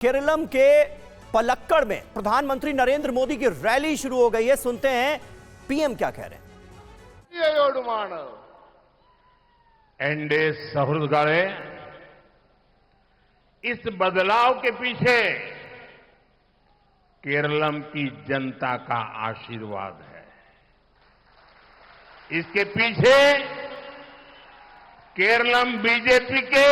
केरलम के पलक्कड़ में प्रधानमंत्री नरेंद्र मोदी की रैली शुरू हो गई है। सुनते हैं पीएम क्या कह रहे हैं। एनडीए सौहृदगढ़े इस बदलाव के पीछे केरलम की जनता का आशीर्वाद है। इसके पीछे केरलम बीजेपी के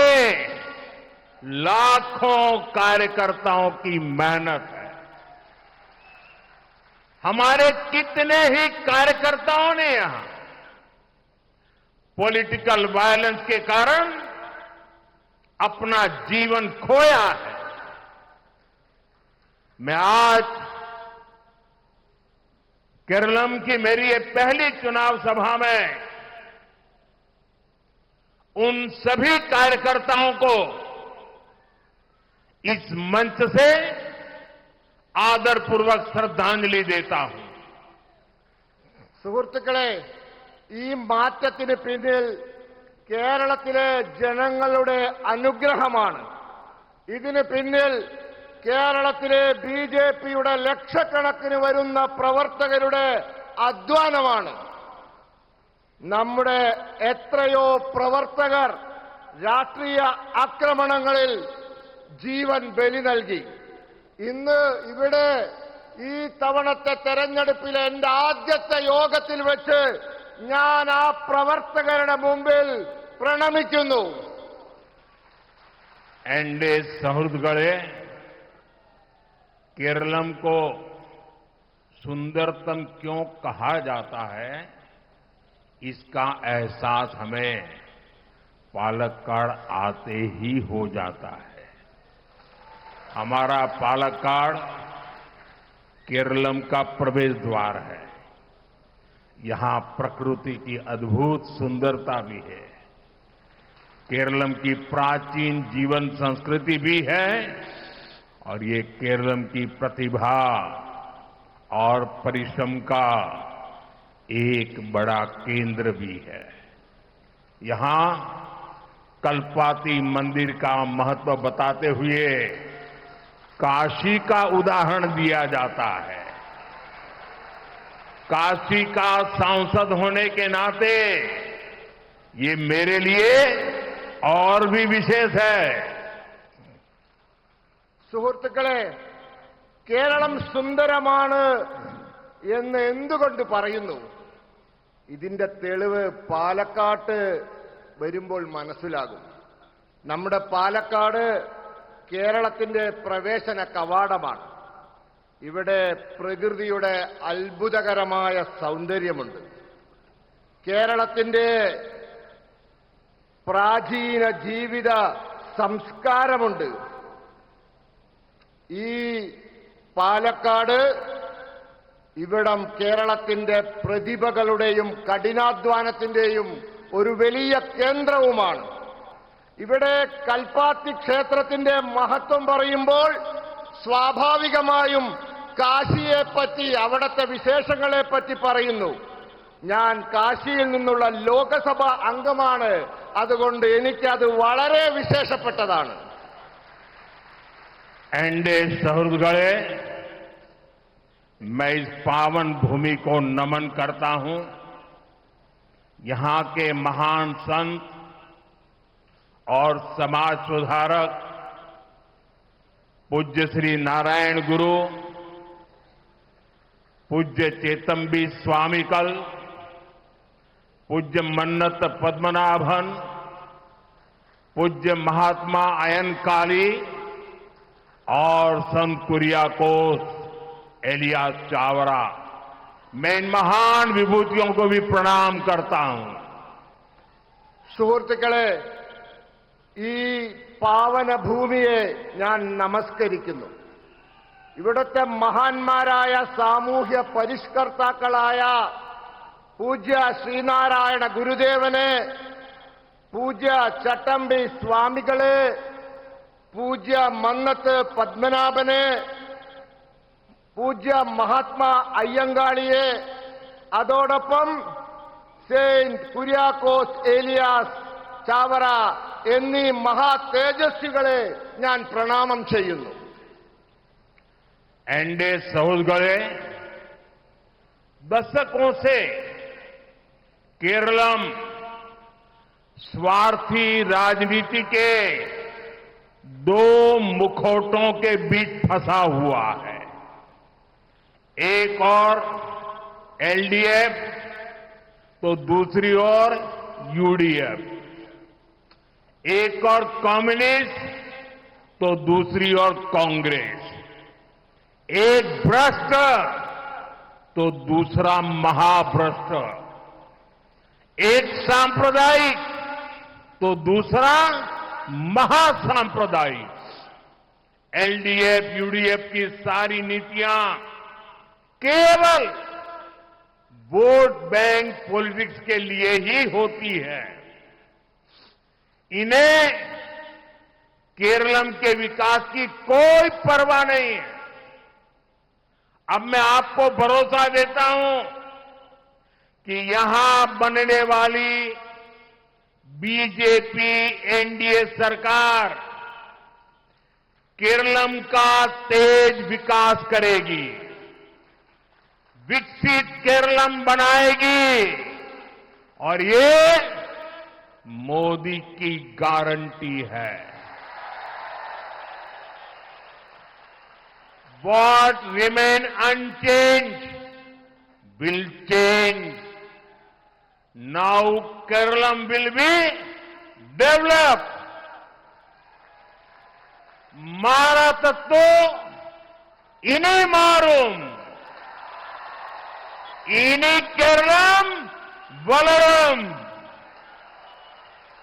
लाखों कार्यकर्ताओं की मेहनत है। हमारे कितने ही कार्यकर्ताओं ने यहां पॉलिटिकल वायलेंस के कारण अपना जीवन खोया है। मैं आज केरलम की मेरी ये पहली चुनाव सभा में उन सभी कार्यकर्ताओं को इस मंच से ആദരപൂർവ്വം ശ്രദ്ധാഞ്ജലി देता हूं। സുഹൃത്തുക്കളെ, ഈ മാറ്റത്തിന് പിന്നിൽ കേരളത്തിലെ ജനങ്ങളുടെ അനുഗ്രഹമാണ്. ഇതിന് പിന്നിൽ കേരളത്തിലെ ബിജെപിയുടെ ലക്ഷക്കണക്കിന് വരുന്ന പ്രവർത്തകരുടെ അധ്വാനമാണ്. നമ്മുടെ എത്രയോ പ്രവർത്തകർ രാഷ്ട്രീയ ആക്രമണങ്ങളിൽ ജീവൻ ബലി നൽകി. ഇന്ന് ഇവിടെ ഈ തവണത്തെ തെരഞ്ഞെടുപ്പിലെ എന്റെ ആദ്യത്തെ യോഗത്തിൽ വെച്ച് ഞാൻ ആ പ്രവർത്തകരുടെ മുമ്പിൽ പ്രണമിക്കുന്നു. एनडीए सौहृदगढ़े केरलम को सुंदरतम क्यों कहा जाता है, इसका एहसास हमें पालक्काड़ आते ही हो जाता है। हमारा पालक्काड़ केरलम का प्रवेश द्वार है। यहां प्रकृति की अद्भुत सुंदरता भी है, केरलम की प्राचीन जीवन संस्कृति भी है और ये केरलम की प्रतिभा और परिश्रम का एक बड़ा केंद्र भी है। यहां कल्पाती मंदिर का महत्व बताते हुए काशी का उदाहरण दिया जाता है। काशी का सांसद होने के नाते ये मेरे लिए और भी विशेष है। സുഹൃത്തുക്കളെ, കേരളം സുന്ദരമാണ് എന്ന് എന്തുകൊണ്ട് പറയുന്നു? ഇതിന്റെ തെളിവ് പാലക്കാട്ട് വരുമ്പോൾ മനസ്സിലാകും. നമ്മുടെ പാലക്കാട് കേരളത്തിന്റെ പ്രവേശന കവാടമാണ്. ഇവിടെ പ്രകൃതിയുടെ അത്ഭുതകരമായ സൗന്ദര്യമുണ്ട്. കേരളത്തിന്റെ പ്രാചീന ജീവിത സംസ്കാരമുണ്ട്. ഈ പാലക്കാട് ഇവിടം കേരളത്തിന്റെ പ്രതിഭകളുടെയും കഠിനാധ്വാനത്തിന്റെയും ഒരു വലിയ കേന്ദ്രവുമാണ്. ഇവിടെ കൽപ്പാത്തി ക്ഷേത്രത്തിന്റെ മഹത്വം പറയുമ്പോൾ സ്വാഭാവികമായും കാശിയെപ്പറ്റി, അവിടുത്തെ വിശേഷങ്ങളെപ്പറ്റി പറയുന്നു. ഞാൻ കാശിയിൽ നിന്നുള്ള ലോകസഭ അംഗമാണ്. അതുകൊണ്ട് എനിക്കത് വളരെ വിശേഷപ്പെട്ടതാണ്. एनडीए सौहृदगढ़े मैं इस पावन भूमि को नमन करता हूं। यहां के महान संत और समाज सुधारक पूज्य श्री नारायण गुरु, पूज्य चेतम्बी स्वामीकल, पूज्य मन्नत पद्मनाभन, पूज्य महात्मा अयनकाली और संत कुरियाकोस एलियास चावरा, मैं इन महान विभूतियों को भी प्रणाम करता हूं। സുഹൃത്തുക്കളെ, ഈ പാവന ഭൂമിയെ ഞാൻ നമസ്കരിക്കുന്നു. ഇവിടുത്തെ മഹാന്മാരായ സാമൂഹ്യ പരിഷ്കർത്താക്കളായ പൂജ്യ ശ്രീനാരായണ ഗുരുദേവനെ, പൂജ്യ ചട്ടമ്പി സ്വാമികളെ, പൂജ്യ മന്നത്ത് പത്മനാഭനെ, പൂജ്യ മഹാത്മാ അയ്യങ്കാളിയെ, അതോടൊപ്പം സെയിന്റ് കുര്യാക്കോസ് ഏലിയാസ് ചാവറ എന്നീ മഹാ തേജസ്വികളെ ഞാൻ പ്രണാമം ചെയ്യുന്നു. एंडे सहोदगळे दशकों से केरलम स्वार्थी राजनीति के दो मुखौटों के बीच फंसा हुआ है। एक और एलडीएफ तो दूसरी ओर यूडीएफ, एक और कम्युनिस्ट तो दूसरी ओर कांग्रेस, एक भ्रष्ट तो दूसरा महाभ्रष्ट, एक सांप्रदायिक तो दूसरा महासांप्रदायिक। एलडीएफ यूडीएफ की सारी नीतियां केवल वोट बैंक पॉलिटिक्स के लिए ही होती है। इन्हें केरलम के विकास की कोई परवाह नहीं है। अब मैं आपको भरोसा देता हूं कि यहां बनने वाली बीजेपी एनडीए सरकार केरलम का तेज विकास करेगी, विकसित केरलम बनाएगी और ये मोदी की गारंटी है। What remain unchanged will change. Now Kerala will be developed. मारा तत्तो इन्हें मारूम, इन्हीं केरलम वलरम।